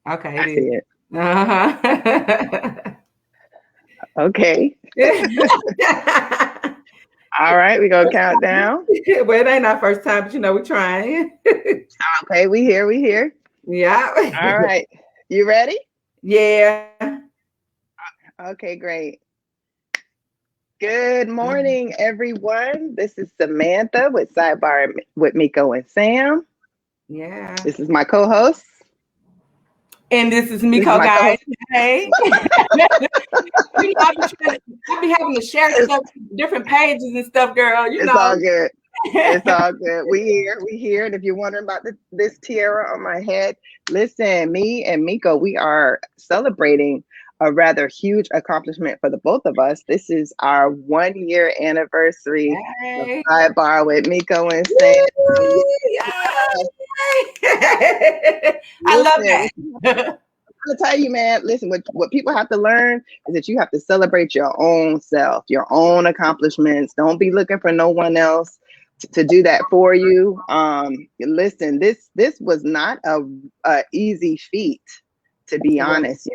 Okay, I it see is. it. Uh-huh. Okay. All right, we gonna count down. Well, it ain't our first time, but we're trying. Okay, we here, we here. Yeah. All right. You ready? Yeah. Okay, great. Good morning, everyone. This is Samantha with Sidebar with Miko and Sam. Yeah. This is my co-host. And this is This is Miko, my guys. co-host. Hey. I be having to share It's, stuff to different pages and stuff, girl. it's all good. It's all good. We here. And if you're wondering about this tiara on my head, listen, me and Miko, we are celebrating a rather huge accomplishment for the both of us. This is our 1 year anniversary of Hey. Sidebar with Miko and Sam. Yay. I love Listen, that. I'm gonna tell you, man. Listen, what people have to learn is that you have to celebrate your own self, your own accomplishments. Don't be looking for no one else to do that for you. Listen, this was not a easy feat, to be honest.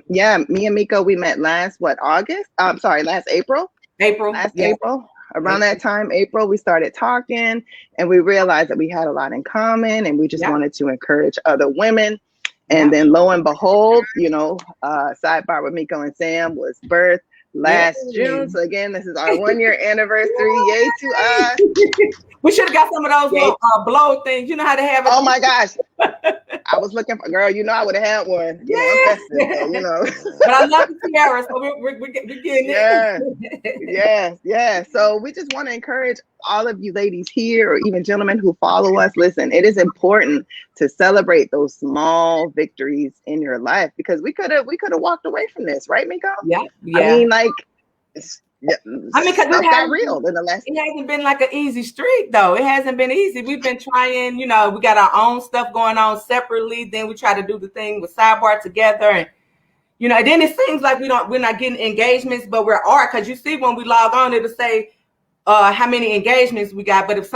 Yeah, me and Miko, we met last August. I'm sorry, last April. April. Last Yeah. April. Around that time, April, we started talking, and we realized that we had a lot in common, and we just Yeah. wanted to encourage other women. And Yeah. then lo and behold, Sidebar with Miko and Sam was birthed Yeah. last June. So again, this is our 1 year anniversary. Yay to us. We should have got some of those Yay. little blow things. You know how they have it. Oh my gosh. I was looking for, girl, I would have had one. I'm festive, so. But I love the tiara, so we're getting it. Yes. So we just want to encourage all of you ladies here, or even gentlemen who follow us. Listen, it is important to celebrate those small victories in your life, because we could have walked away from this, right, Miko? Yeah. I mean, like, because stuff got real in the last. It hasn't been like an easy streak, though. It hasn't been easy. We've been trying, we got our own stuff going on separately. Then we try to do the thing with Sidebar together, and then it seems like we're not getting engagements, but we are, because you see when we log on, it'll say how many engagements we got. But if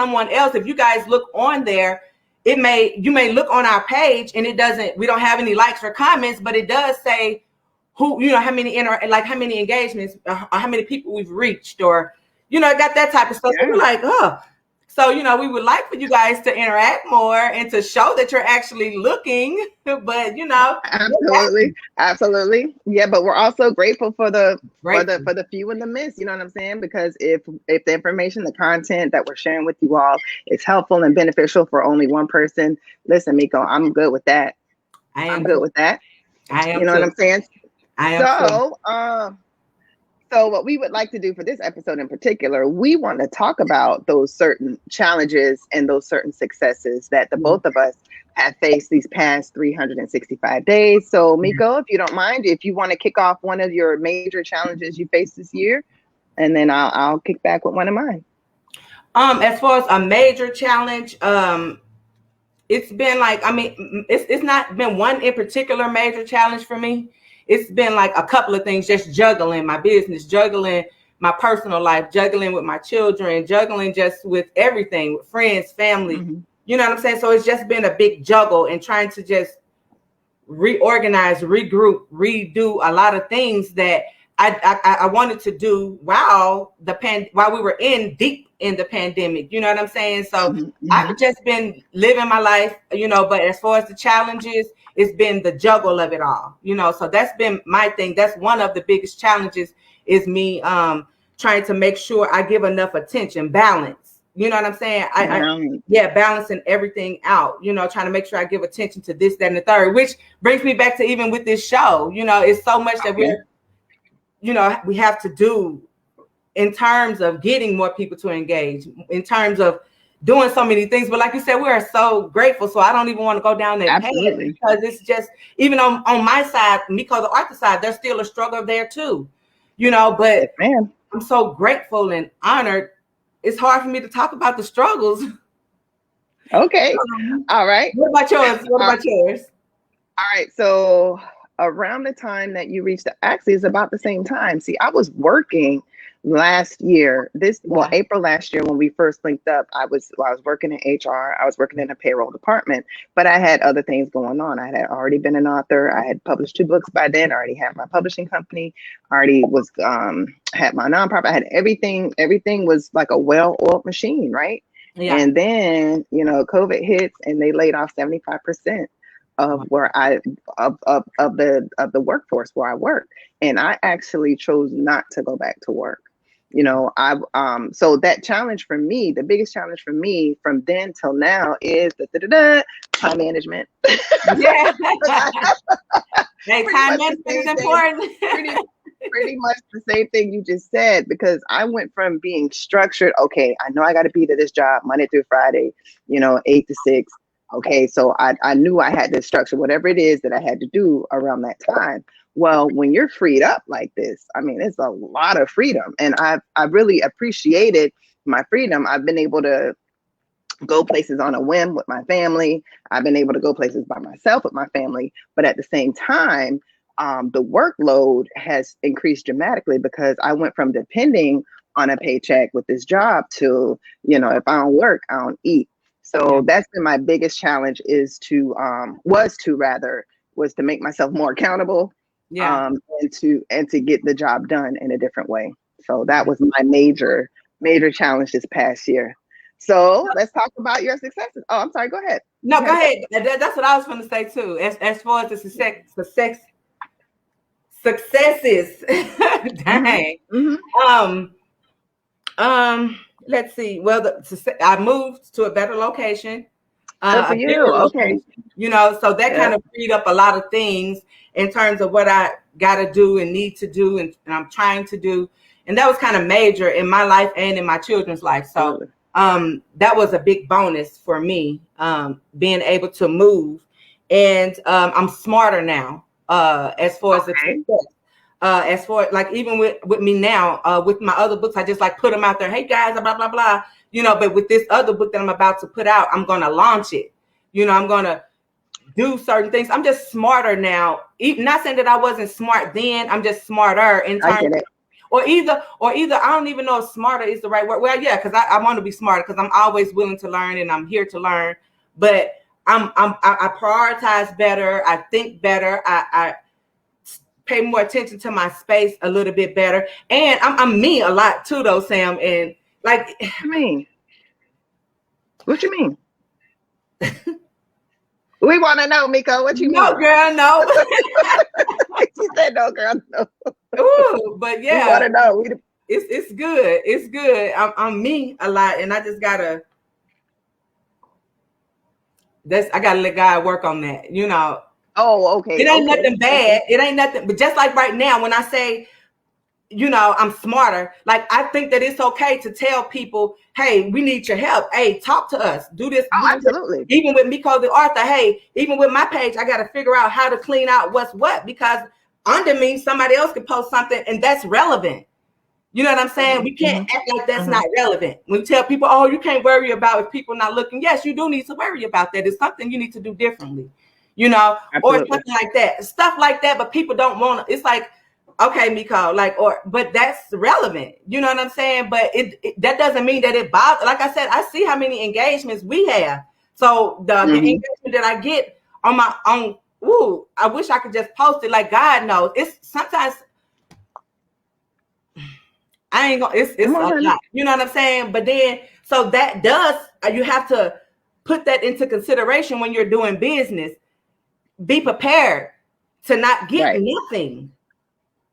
you guys look on there, you may look on our page and we don't have any likes or comments, but it does say how many how many engagements, how many people we've reached, or got that type of stuff. Yeah. So we're like, so we would like for you guys to interact more and to show that you're actually looking. But absolutely, yeah. But we're also grateful for the few and the miss. You know what I'm saying? Because if the information, the content that we're sharing with you all is helpful and beneficial for only one person, listen, Miko, I'm good with that. I'm good with that. I am. You know what I'm saying? I am. So what we would like to do for this episode in particular, we want to talk about those certain challenges and those certain successes that the both of us have faced these past 365 days. So Miko, if you don't mind, if you want to kick off one of your major challenges you faced this year, and then I'll kick back with one of mine. As far as a major challenge, it's been it's not been one in particular major challenge for me. It's been like a couple of things, just juggling my business, juggling my personal life, juggling with my children, juggling just with everything, with friends, family. Mm-hmm. You know what I'm saying? So it's just been a big juggle, and trying to just reorganize, regroup, redo a lot of things that I wanted to do while we were deep in the pandemic. You know what I'm saying? So mm-hmm. I've just been living my life, but as far as the challenges, it's been the juggle of it all, so that's been my thing. That's one of the biggest challenges, is me trying to make sure I give enough attention, balance. You know what I'm saying? Balancing everything out, trying to make sure I give attention to this, that, and the third, which brings me back to even with this show, it's so much that we have to do in terms of getting more people to engage, in terms of doing so many things. But like you said, we are so grateful. So I don't even want to go down that path, because it's just, even on my side, Miko, the author side, there's still a struggle there too, but I'm so grateful and honored. It's hard for me to talk about the struggles. Okay. All right. What about yours? All right. So around the time that you reached, actually it's about the same time. See, I was working last year, April last year when we first linked up, I was working in HR. I was working in a payroll department, but I had other things going on. I had already been an author. I had published 2 books by then. I already had my publishing company. I already was had my nonprofit. I had everything. Everything was like a well-oiled machine, right? Yeah. And then, COVID hits and they laid off 75% of the workforce where I work. And I actually chose not to go back to work. So that challenge for me, the biggest challenge for me from then till now is time management. Yeah. Time management is important. Pretty much the same thing you just said, because I went from being structured. Okay, I know I got to be to this job Monday through Friday, 8 to 6. Okay, so I knew I had to structure whatever it is that I had to do around that time. Well, when you're freed up like this, I mean, it's a lot of freedom. And I really appreciated my freedom. I've been able to go places on a whim with my family. I've been able to go places by myself with my family. But at the same time, the workload has increased dramatically because I went from depending on a paycheck with this job to, if I don't work, I don't eat. So that's been my biggest challenge was to make myself more accountable. Yeah. And to get the job done in a different way. So that was my major challenge this past year. So let's talk about your successes. Oh, I'm sorry. Go ahead. No, go ahead. That's what I was going to say too. As far as the successes. Dang. Mm-hmm. Let's see. Well, I moved to a better location. Good for you. Okay. So that kind of freed up a lot of things in terms of what I got to do and need to do and I'm trying to do. And that was kind of major in my life and in my children's life. So that was a big bonus for me, being able to move. And I'm smarter now as far as the success. As far like even with me now, with my other books, I just like put them out there. Hey guys, blah, blah, blah. But with this other book that I'm about to put out, I'm going to launch it. I'm going to do certain things. I'm just smarter now. Not saying that I wasn't smart then. I'm just smarter in terms or either I don't even know if smarter is the right word. Well, yeah, because I want to be smarter because I'm always willing to learn and I'm here to learn. But I prioritize better. I think better. I pay more attention to my space a little bit better. And I'm me a lot too, though, Sam. And like, what you mean? We want to know, Miko. What you mean? No, girl, no. She said, no, girl, no. Ooh, but yeah, we want to know. It's good. It's good. I'm me a lot, and I just gotta. I gotta let God work on that. Oh, okay. It ain't nothing bad. It ain't nothing. But just like right now, when I say, I'm smarter. Like I think that it's okay to tell people, hey, we need your help. Hey, talk to us. Do this. Oh, absolutely. Even with Miko the author, hey, even with my page, I got to figure out how to clean out what's what because under me, somebody else could post something and that's relevant. You know what I'm saying? We can't act like that's not relevant. When we tell people, oh, you can't worry about if people not looking. Yes, you do need to worry about that. It's something you need to do differently, or something like that. Stuff like that, but people don't want to. It's like, okay, Miko, but that's relevant. You know what I'm saying? But that doesn't mean that it bothers. Like I said, I see how many engagements we have. So the engagement that I get on my own, I wish I could just post it. Like God knows, it's sometimes I ain't gonna. It's a lot. You know what I'm saying? But then, so that you have to put that into consideration when you're doing business. Be prepared to not get nothing.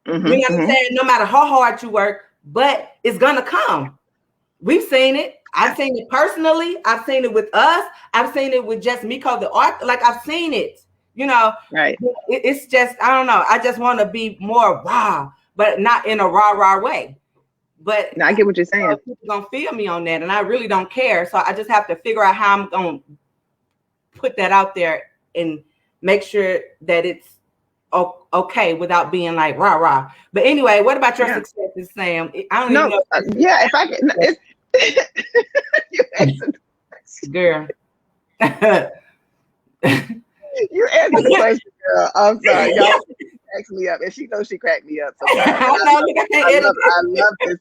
You know what I'm saying? No matter how hard you work, but it's gonna come. We've seen it. I've seen it personally. I've seen it with us. I've seen it with just Miko the art. Like I've seen it. Right. It's just I don't know. I just want to be more wow, but not in a rah way. But I get what you're saying. People gonna feel me on that, and I really don't care. So I just have to figure out how I'm gonna put that out there and make sure that it's okay without being like rah. But anyway, what about your successes, Sam? I don't even know. If I can, girl. You answered the question, girl. I'm sorry, y'all. Cracks me up, and she knows she cracked me up. So I love this.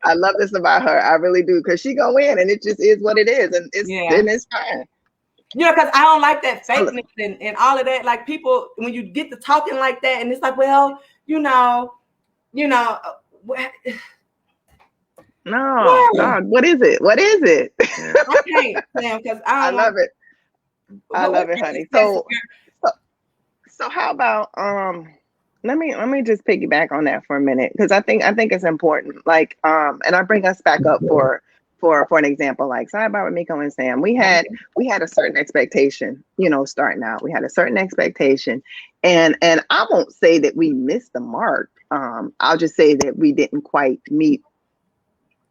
I love this about her. I really do, because she gonna win, and it just is what it is, and it's fine. Because I don't like that fakeness and all of that. Like people, when you get to talking like that, and it's like, well, no, what is it? What is it? I can't, Sam, because I love it. I love it, honey. So how about let me just piggyback on that for a minute, because I think it's important. Like and I bring us back up for an example, like Sidebar with Miko and Sam. We had a certain expectation, starting out. We had a certain expectation, and I won't say that we missed the mark. I'll just say that we didn't quite meet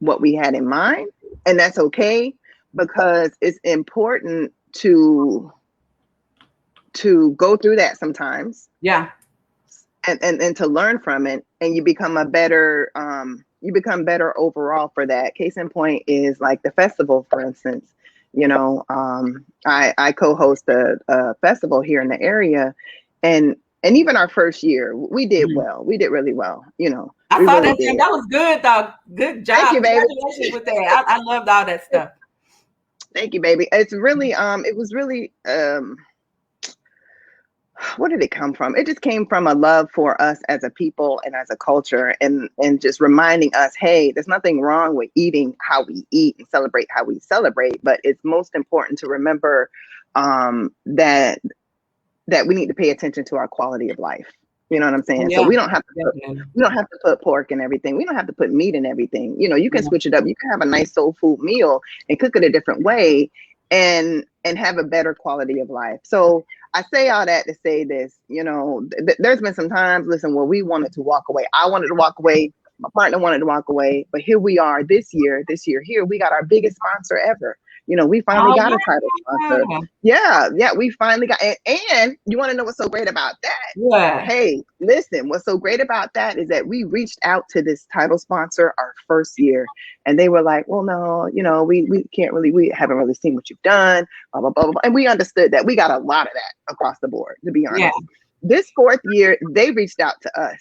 what we had in mind, and that's okay, because it's important to go through that sometimes. Yeah. And to learn from it, and you become better overall for that. Case in point is like the festival, for instance. I co-host a festival here in the area, and even our first year, we did well. We did really well. I saw that. That was good, dog. Good job. Thank you, baby. Congratulations with that. I loved all that stuff. Thank you, baby. It's really it was really where did it come from? It just came from a love for us as a people and as a culture, and just reminding us, hey, there's nothing wrong with eating how we eat and celebrate how we celebrate, but it's most important to remember that we need to pay attention to our quality of life. You know what I'm saying? Yeah, so we don't have to put pork in everything. We don't have to put meat in everything. You can switch it up. You can have a nice soul food meal and cook it a different way and have a better quality of life. So I say all that to say this, there's been some times, listen, where we wanted to walk away. I wanted to walk away. My partner wanted to walk away. But here we are this year here, we got our biggest sponsor ever. We finally got a title sponsor. Yeah, we finally got, and you want to know what's so great about that? Yeah. Hey, listen, what's so great about that is that we reached out to this title sponsor our first year, and they were like, well, no, we can't really, we haven't really seen what you've done, blah, blah, blah, blah. And we understood that. We got a lot of that across the board, to be honest. Yeah. This fourth year, they reached out to us.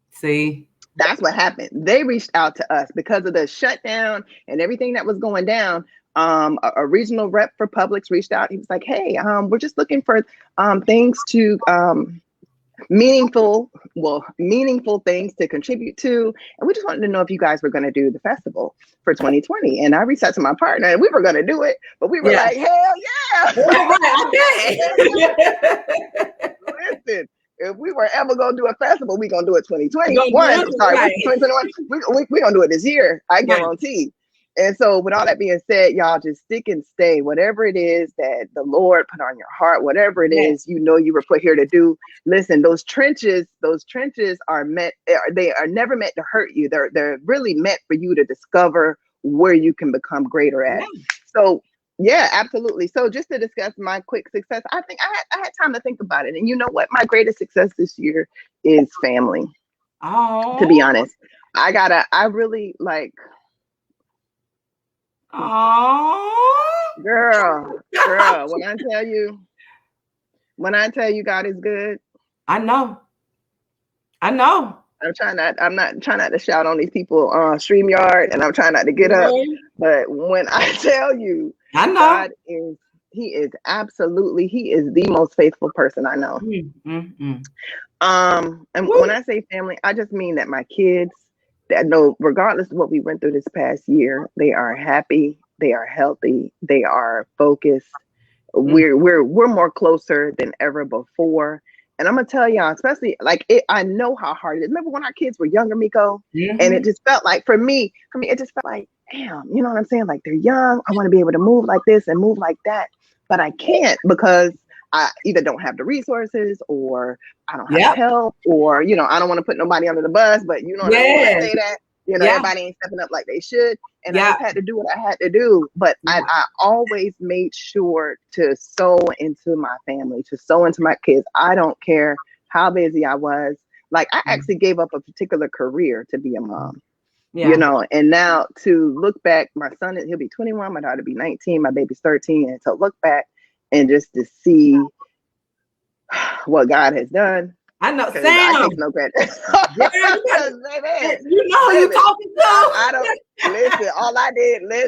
See? That's what happened. They reached out to us because of the shutdown and everything that was going down. A regional rep for Publix reached out. He was like, hey, we're just looking for things to meaningful things to contribute to, and we just wanted to know if you guys were going to do the festival for 2020. And I reached out to my partner, and we were going to do it, but we were like, hell yeah. Listen, if we were ever going to do a festival, we're going to do it 2021. Sorry, 2021. We're going to do it this year, I guarantee. And so with all that being said, y'all just stick and stay. Whatever it is that the Lord put on your heart, whatever it is, you were put here to do. Listen, those trenches are meant, they are never meant to hurt you. They're really meant for you to discover where you can become greater at. So yeah, absolutely. So just to discuss my quick success, I think I had time to think about it. And you know what? My greatest success this year is family. Oh. To be honest, I really like, oh, girl, when I tell you God is good. I know. I'm not trying not to shout on these people on StreamYard, and I'm trying not to get up. But when I tell you, I know God he is the most faithful person I know. And when I say family, I just mean that my kids, that know, regardless of what we went through this past year, they are happy, they are healthy, they are focused. We're more closer than ever before. And I'm gonna tell y'all, especially like I know how hard it is. Remember when our kids were younger, Miko? And it just felt like for me, it just felt like, damn, you know what I'm saying? Like, they're young. I want to be able to move like this and move like that, but I can't, because I either don't have the resources, or I don't have help, or I don't want to put nobody under the bus, but I don't want to say that. Everybody ain't stepping up like they should. And I just had to do what I had to do. But I always made sure to sow into my family, to sow into my kids. I don't care how busy I was. Like, I actually gave up a particular career to be a mom. And now to look back, my son, he'll be 21, my daughter be 19, my baby's 13. And to look back and just to see what God has done. I know, I Sam. take no credit. Girl, you know who you talking to. I don't listen. All I did, I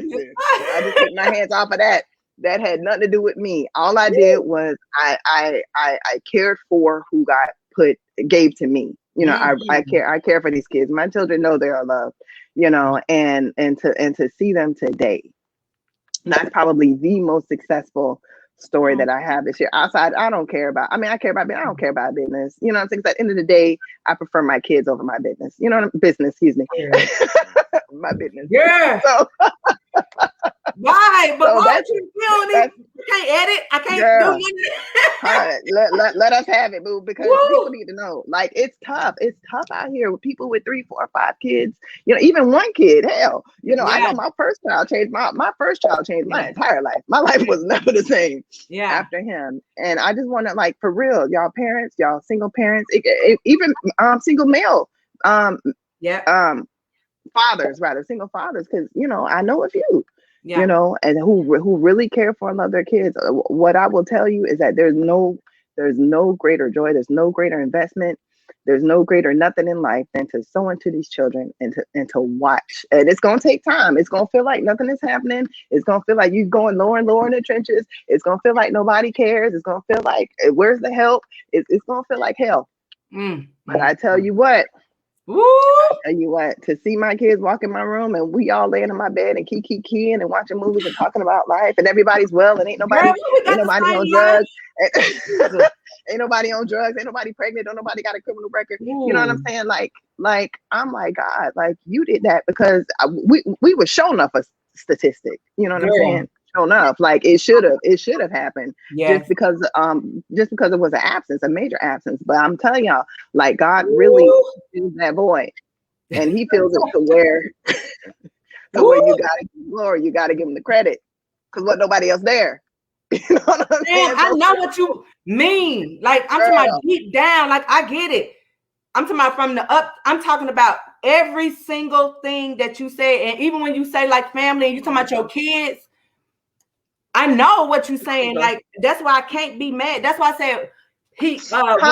just took my hands off of that. That had nothing to do with me. All I did was I cared for who God gave to me. You know, I care for these kids. My children know they are loved. You know, and to see them today, that's probably the most successful story that I have this year. Outside, I don't care about. I mean, I care about. I don't care about business. You know what I'm saying? 'Cause at the end of the day, I prefer my kids over my business. You know, business. Excuse me. Yeah. My business. Yeah. So why? But so why you doing it? I can't edit. I can't do nothing. Let us have it, boo, because Woo! people need to know. Like, it's tough. It's tough out here with people with 3, 4, 5 kids. You know, even one kid. Hell, you know, I know my first child changed my first child changed my entire life. My life was never the same after him. And I just want to, like, for real, y'all parents, y'all single parents, even single male fathers, rather, single fathers, because, you know, I know a few. You know, and who really care for and love their kids. What I will tell you is that there's no greater joy, there's no greater investment, there's no greater nothing in life than to sow into these children and to watch. And it's gonna take time. It's gonna feel like nothing is happening. It's gonna feel like you're going lower and lower in the trenches. It's gonna feel like nobody cares. It's gonna feel like where's the help? It's gonna feel like hell. But I tell you what. Tell you what, to see my kids walk in my room and we all laying in my bed and keying and watching movies and talking about life and everybody's well and ain't nobody on drugs. Ain't nobody on drugs, ain't nobody pregnant, don't nobody got a criminal record. You know what I'm saying? Like I'm like, God, like you did that because we were showing up a statistic. You know what I'm saying? Shown up. Like it should have happened. Just because it was an absence, a major absence. But I'm telling y'all, like God really feels that void. And he feels it to where you gotta give him glory, you gotta give him the credit. Because what nobody else there. You know what I'm saying? I know what you mean. Like I'm talking about deep down, like I get it. I'm talking about from the up, I'm talking about every single thing that you say. And even when you say like family and you talking about your kids, I know what you're saying. Like that's why I can't be mad. That's why I said he talking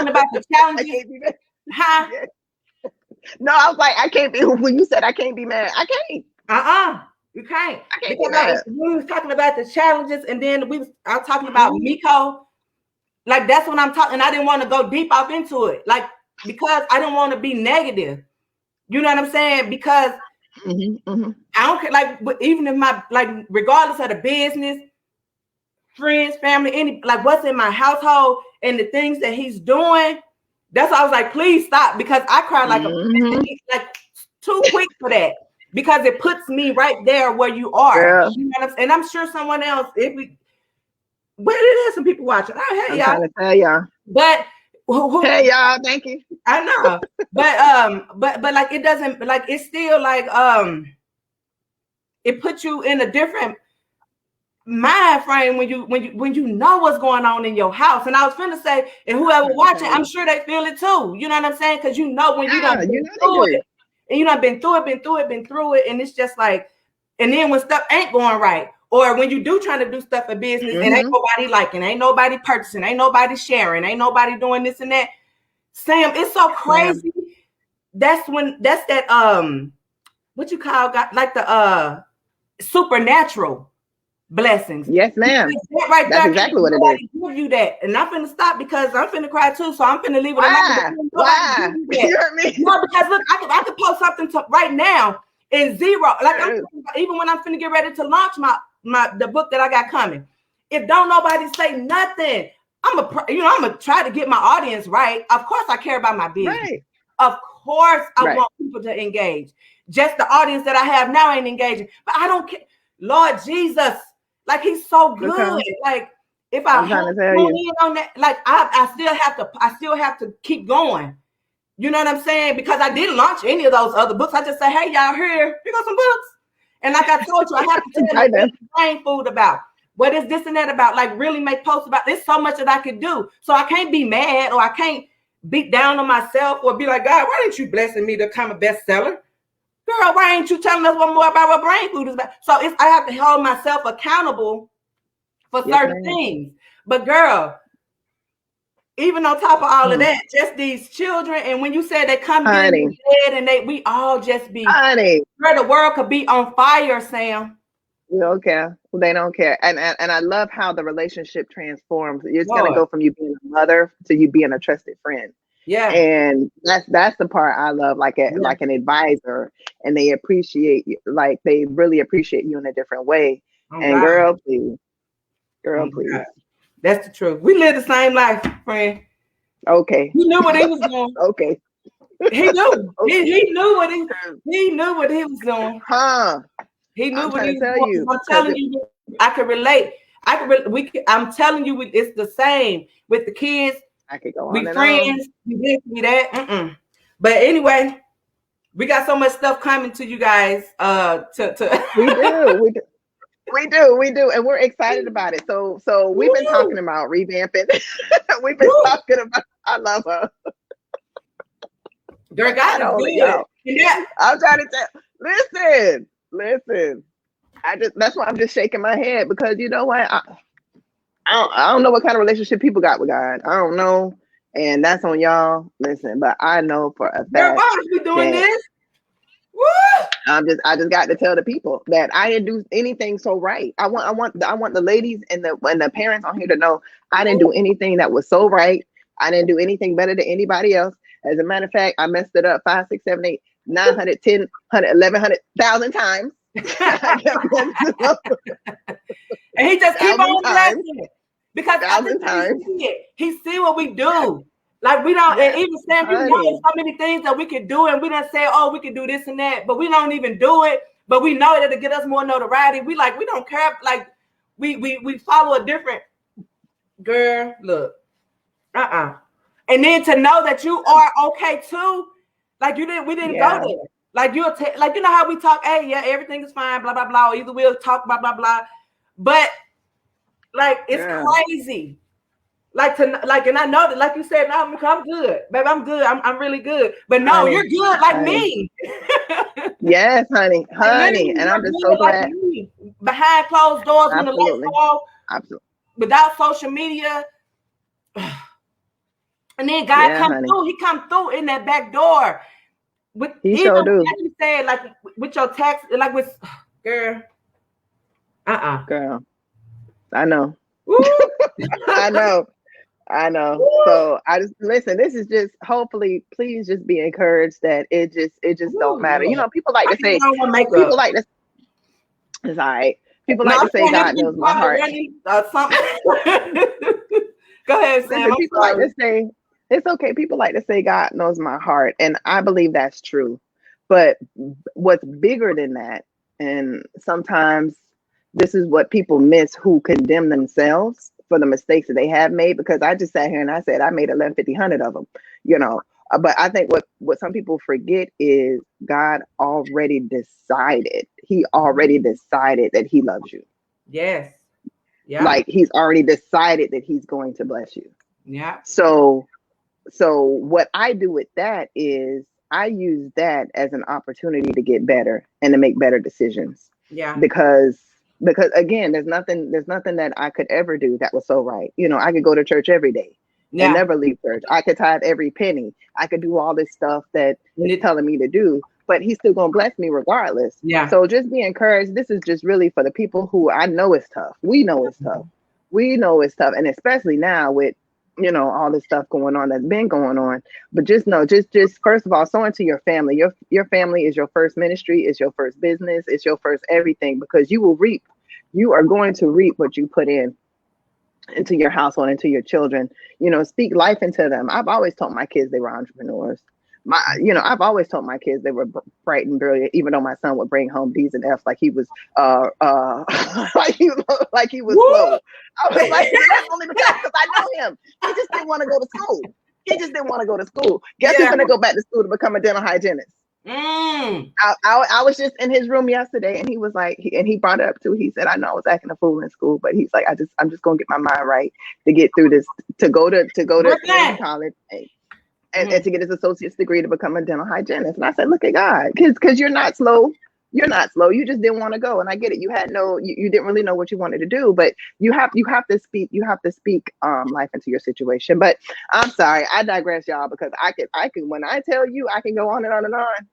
about the challenges. No, I was like, I can't be. When you said I can't be mad, I can't. You can't. I can't be mad. We was talking about the challenges, and then I was talking about Miko. Like that's what I'm talking. I didn't want to go deep off into it, like because I didn't want to be negative. You know what I'm saying? Because I don't care. Like even if regardless of the business, friends, family, any like what's in my household and the things that he's doing. That's why I was like, please stop, because I cry like like too quick for that, because it puts me right there where you are. You know what I'm saying? And I'm sure someone else, but it is some people watching. Oh, hey, I'm trying to tell y'all. But hey, y'all, thank you. I know, but like it doesn't, like it's still like it puts you in a different mind frame when you know what's going on in your house. And I was finna say, and whoever watching, I'm sure they feel it too. You know what I'm saying? Because you know when you done been through it, and you done been through it, and it's just like, and then when stuff ain't going right, or when you do trying to do stuff for business and ain't nobody liking, ain't nobody purchasing, ain't nobody sharing, ain't nobody doing this and that. Sam, it's so crazy. That's that what you call like the supernatural blessings. Yes, ma'am. Right, that's exactly what it is. Give you that, and I'm finna stop because I'm finna cry too. So I'm finna leave it alone. Why? You heard me? No, because look, I could post something right now in zero. Like even when I'm finna get ready to launch the book that I got coming. If don't nobody say nothing, I'm gonna try to get my audience right. Of course, I care about my business. Right. Of course, I want people to engage. Just the audience that I have now ain't engaging, but I don't care. Lord Jesus. Like he's so good. Okay. Like if I hone in on that, like I still have to keep going. You know what I'm saying? Because I didn't launch any of those other books. I just say, hey, y'all, here got some books. And like I told you, I have to tell you what brain food about. What is this and that about? Like really make posts about. There's so much that I could do. So I can't be mad, or I can't beat down on myself, or be like, God, why didn't you blessing me to become a bestseller? Girl, why ain't you telling us one more about what brain food is about? So I have to hold myself accountable for certain things. But girl, even on top of all of that, just these children. And when you said they come get in the bed and we all just be, where the world could be on fire, Sam. You don't care. They don't care. And I love how the relationship transforms. It's going to go from you being a mother to you being a trusted friend. Yeah. And that's the part I love, like an advisor, and they appreciate you, like they really appreciate you in a different way. Oh, and God. Girl, please. God. That's the truth. We live the same life, friend. Okay. He knew what he was doing. Okay. He knew. Okay. He knew what he was doing. Huh. He knew what he was doing. I'm telling you, I can relate. I'm telling you, it's the same with the kids. I could go on. We friends. We this, we that. But anyway, we got so much stuff coming to you guys. We do, and we're excited about it. So we've been talking about revamping. We've been talking about. I love her. Girl, God is good. Yeah, I'm trying to tell. Listen. That's why I'm just shaking my head, because you know what? I don't know what kind of relationship people got with God. I don't know, and that's on y'all. Listen, but I know for a fact. Girl, why are we doing this? Woo! I just got to tell the people that I didn't do anything so right. I want the ladies and the parents on here to know I didn't do anything that was so right. I didn't do anything better than anybody else. As a matter of fact, I messed it up 5, 6, 7, 8, 900, 10, 100, 1,100,000 times. And he just keep on blessing it, because he see what we do. Like we don't, and even Sam, you know so many things that we could do, and we don't say, oh, we can do this and that, but we don't even do it. But we know that it'll get us more notoriety. We don't care. Like we follow a different girl. Look, and then to know that you are okay too. Like we didn't go there. Like you know how we talk. Hey, yeah, everything is fine. Blah blah blah. Or either we'll talk blah blah blah. But like it's crazy. And I know that, like you said, no, I'm good, baby. I'm good. I'm really good. But no, you're good like me. Yes, honey. And I'm just so glad. Behind closed doors, when the lights go off, without social media. And then God come through. He come through in that back door. He sure do. Like you said, like with your tax, like with girl. Girl. I know. I know. Woo! So I just listen. This is just hopefully. Please just be encouraged that it just don't matter. You know, people like to say. People like to. It's all right. People like to say God knows my heart. Go ahead, Sam. People like to say it's okay. People like to say God knows my heart, and I believe that's true. But what's bigger than that, and sometimes this is what people miss who condemn themselves for the mistakes that they have made, because I just sat here and I said I made 11, 50, 100 of them, you know. But I think what some people forget is God already decided. He already decided that he loves you. Yes. Yeah. Like he's already decided that he's going to bless you. Yeah. So what I do with that is I use that as an opportunity to get better and to make better decisions. Yeah. Because again, there's nothing that I could ever do that was so right. You know, I could go to church every day and never leave church. I could tithe every penny. I could do all this stuff that he's telling me to do, but he's still gonna bless me regardless. Yeah. So just be encouraged. This is just really for the people who I know it's tough. We know it's tough. We know it's tough, and especially now with, you know, all this stuff going on that's been going on. But just know, just first of all, sow into your family. Your family is your first ministry, is your first business, it's your first everything, because you will reap. You are going to reap what you put into your household, into your children. You know, speak life into them. I've always told my kids they were entrepreneurs. I've always told my kids they were bright and brilliant, even though my son would bring home D's and F's like he was like he was slow. I was like, that's only because I know him. He just didn't want to go to school. Guess he's gonna go back to school to become a dental hygienist. I was just in his room yesterday, and he was like, he brought it up too. He said, I know I was acting a fool in school, but he's like, I'm just gonna get my mind right to get through this, to go to college and to get his associate's degree to become a dental hygienist. And I said, look at God, because you're not slow. You're not slow. You just didn't want to go. And I get it. You had you didn't really know what you wanted to do, but you have to speak life into your situation. But I'm sorry, I digress, y'all, because I can when I tell you, I can go on and on and on.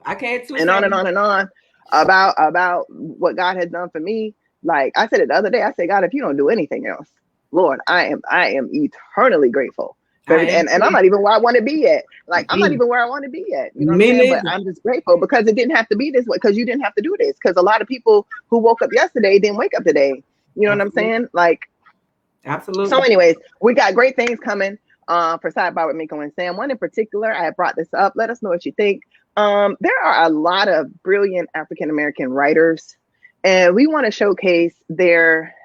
I can't too. And on and on and on about what God has done for me. Like I said it the other day, I said, God, if you don't do anything else, Lord, I am eternally grateful. And I'm not even where I want to be at. Like, I'm not even where I want to be at. You know what I'm saying? But I'm just grateful because it didn't have to be this way, because you didn't have to do this. Because a lot of people who woke up yesterday didn't wake up today. You know what I'm saying? Like, absolutely. So anyways, we got great things coming for Sidebar with Miko and Sam. One in particular, I brought this up. Let us know what you think. There are a lot of brilliant African-American writers, and we want to showcase their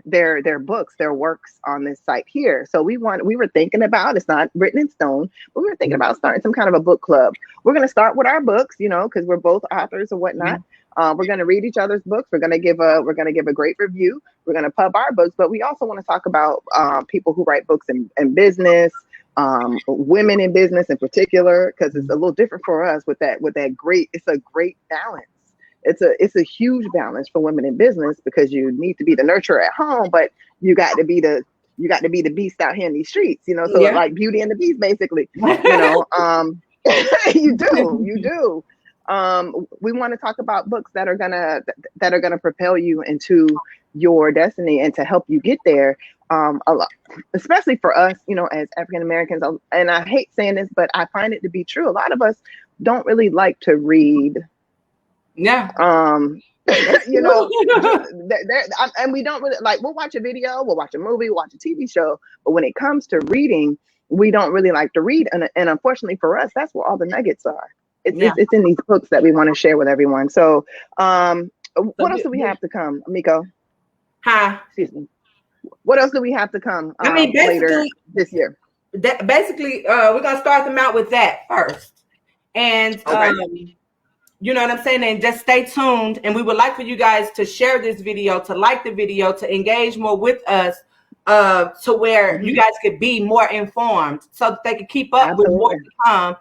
books, their works on this site here. So we were thinking about, it's not written in stone, but we were thinking about starting some kind of a book club. We're going to start with our books, you know, because we're both authors and whatnot. We're going to read each other's books. We're going to give a great review. We're going to pub our books, but we also want to talk about people who write books in business, women in business in particular, because it's a little different for us with that great. It's a great balance. It's a huge balance for women in business, because you need to be the nurturer at home, but you got to be the beast out here in these streets, you know. So like Beauty and the Beast, basically, you know. You do. We want to talk about books that are gonna propel you into your destiny and to help you get there. A lot, especially for us, you know, as African Americans. And I hate saying this, but I find it to be true. A lot of us don't really like to read. Yeah. You know, and we don't really like. We'll watch a video, we'll watch a movie, we'll watch a TV show, but when it comes to reading, we don't really like to read. And unfortunately for us, that's where all the nuggets are. It's in these books that we want to share with everyone. So, what else do we have to come, Miko? Huh? Excuse me. What else do we have to come? I mean, later this year. Basically, we're gonna start them out with that first, and you know what I'm saying, and just stay tuned. And we would like for you guys to share this video, to like the video, to engage more with us, to where you guys could be more informed, so that they could keep up with more to come.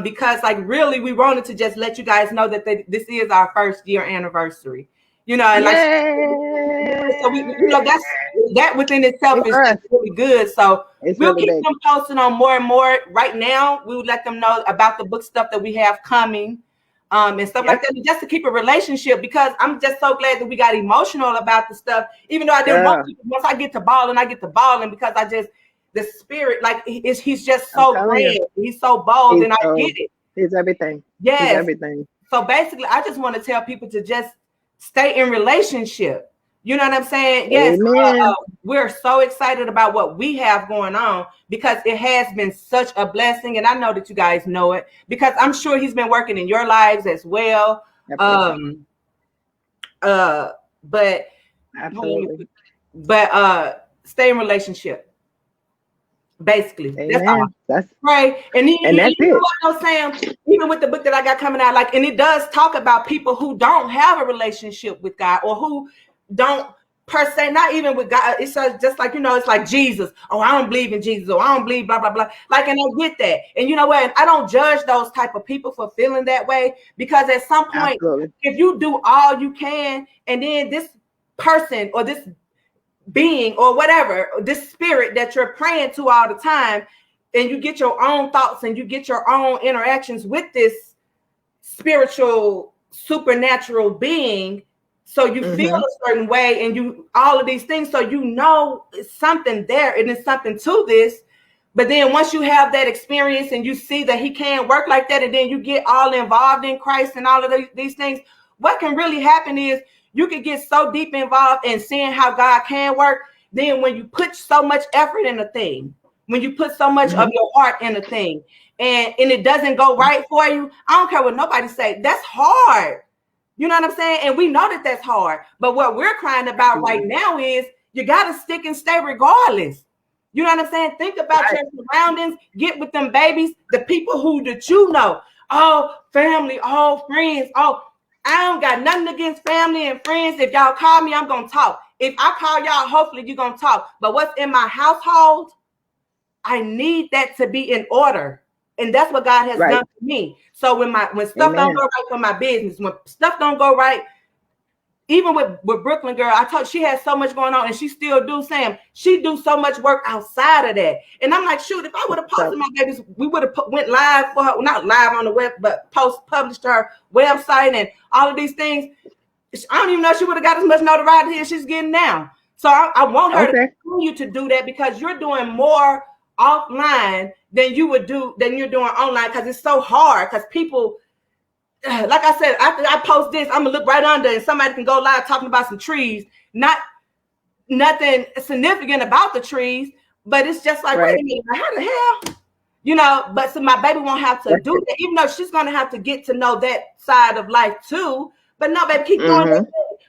Because like really, we wanted to just let you guys know that this is our first year anniversary. You know, and so we, you know, that within itself is really good. So we'll keep them posting on more and more. Right now, we would let them know about the book stuff that we have coming, and stuff like that, just to keep a relationship. Because I'm just so glad that we got emotional about the stuff, even though I didn't want to. Once I get to balling, because I just, the spirit, like he's just so grand. He's so bold, and I get it. He's everything. Yes, he's everything. So basically, I just want to tell people to just stay in relationship. You know what I'm saying? Yes, we're so excited about what we have going on, because it has been such a blessing, and I know that you guys know it, because I'm sure he's been working in your lives as well. But stay in relationship. Basically, that's all. That's right. And that's it. What, Sam, even with the book that I got coming out, like, and it does talk about people who don't have a relationship with God, or who don't per se, not even with God. It's just like, you know, it's like Jesus. Oh, I don't believe in Jesus. Or I don't believe blah, blah, blah. Like, and I get that. And you know what? I don't judge those type of people for feeling that way, because at some point, if you do all you can, and then this person or this being or whatever, this spirit that you're praying to all the time, and you get your own thoughts and you get your own interactions with this spiritual supernatural being, so you feel a certain way, and you all of these things, so you know it's something there and it's something to this. But then once you have that experience and you see that he can work like that, and then you get all involved in Christ and all of these things, what can really happen is you could get so deep involved in seeing how God can work. Then when you put so much effort in a thing, when you put so much of your heart in a thing, and it doesn't go right for you, I don't care what nobody say, that's hard. You know what I'm saying? And we know that that's hard. But what we're crying about right now is you got to stick and stay regardless. You know what I'm saying? Think about your surroundings. Get with them babies, the people who that you know. Oh, family, oh, friends, oh, I don't got nothing against family and friends. If y'all call me, I'm going to talk. If I call y'all, hopefully you're going to talk. But what's in my household, I need that to be in order. And that's what God has Right. done for me. So when stuff don't go right for my business, when stuff don't go right, even with Brooklyn Girl, I told she has so much going on, and she still do, Sam. She do so much work outside of that. And I'm like, shoot, if I would have posted my babies, we would have went live for her, not live on the web, but published her website and all of these things. I don't even know if she would have got as much notoriety as she's getting now. So I want her to continue to do that, because you're doing more offline than you're doing online, because it's so hard, because people, like I said, after I post this, I'm gonna look right under and somebody can go live talking about some trees, nothing significant about the trees, but it's just like, wait a minute, how the hell? You know, but so my baby won't have to do that, even though she's gonna have to get to know that side of life too. But no, baby, keep doing that.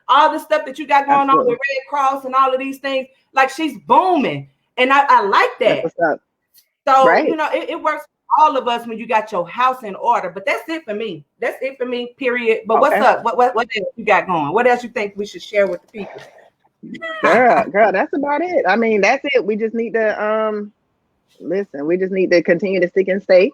All the stuff that you got going on with Red Cross and all of these things, like, she's booming. And I like that. That's what's up. So, you know, it works for all of us when you got your house in order. But that's it for me. That's it for me, period. But what's up? What else you got going? What else you think we should share with the people? Girl, that's about it. I mean, that's it. We just need to listen, we just need to continue to stick and stay,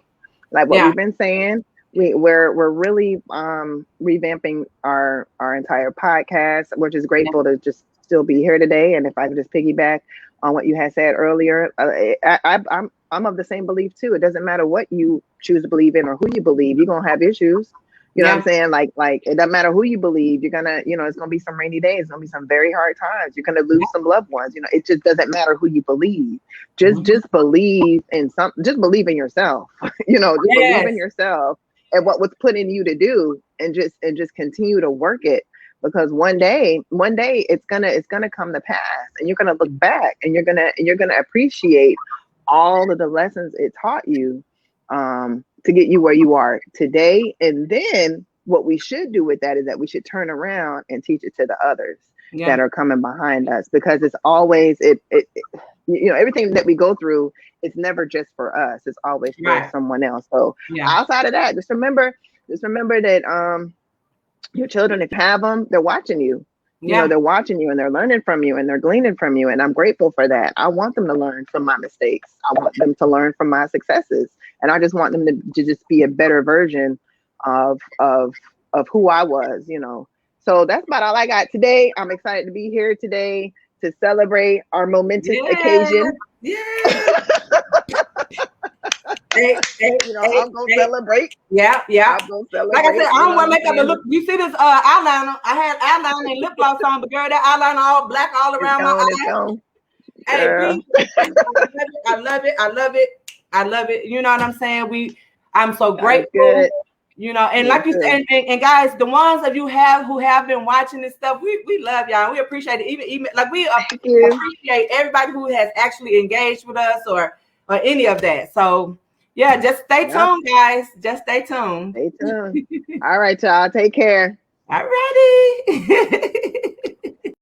like what we've been saying. We're really revamping our entire podcast, which is grateful to just still be here today. And if I could just piggyback on what you had said earlier, I'm of the same belief too. It doesn't matter what you choose to believe in or who you believe, you're gonna have issues. You know what I'm saying? Like it doesn't matter who you believe, you're gonna, you know, it's gonna be some rainy days, it's gonna be some very hard times. You're gonna lose some loved ones. You know, it just doesn't matter who you believe. Just believe in just believe in yourself. You know, just believe in yourself and what was put in you to do, and just continue to work it. Because one day it's gonna come to pass, and you're gonna look back and you're gonna appreciate all of the lessons it taught you to get you where you are today. And then what we should do with that is that we should turn around and teach it to the others that are coming behind us, because it's always it you know, everything that we go through, it's never just for us, it's always for someone else. So outside of that, just remember that your children, if you have them, they're watching you. You know, they're watching you and they're learning from you and they're gleaning from you. And I'm grateful for that. I want them to learn from my mistakes. I want them to learn from my successes. And I just want them to just be a better version of who I was, you know. So that's about all I got today. I'm excited to be here today to celebrate our momentous occasion. You know, I'm gonna celebrate. Yeah. I'm gonna celebrate. Like I said, I don't want to make up the look. You see this eyeliner? I had eyeliner and lip gloss on, but girl, that eyeliner all black all around my eyes. Hey, I love it. You know what I'm saying? I'm so grateful. You know, and like you said, and guys, the ones of you who have been watching this stuff, we love y'all. We appreciate it. Even like we appreciate everybody who has actually engaged with us or any of that. So yeah, just stay tuned, guys. Just stay tuned. Stay tuned. All right, y'all. Take care. All righty.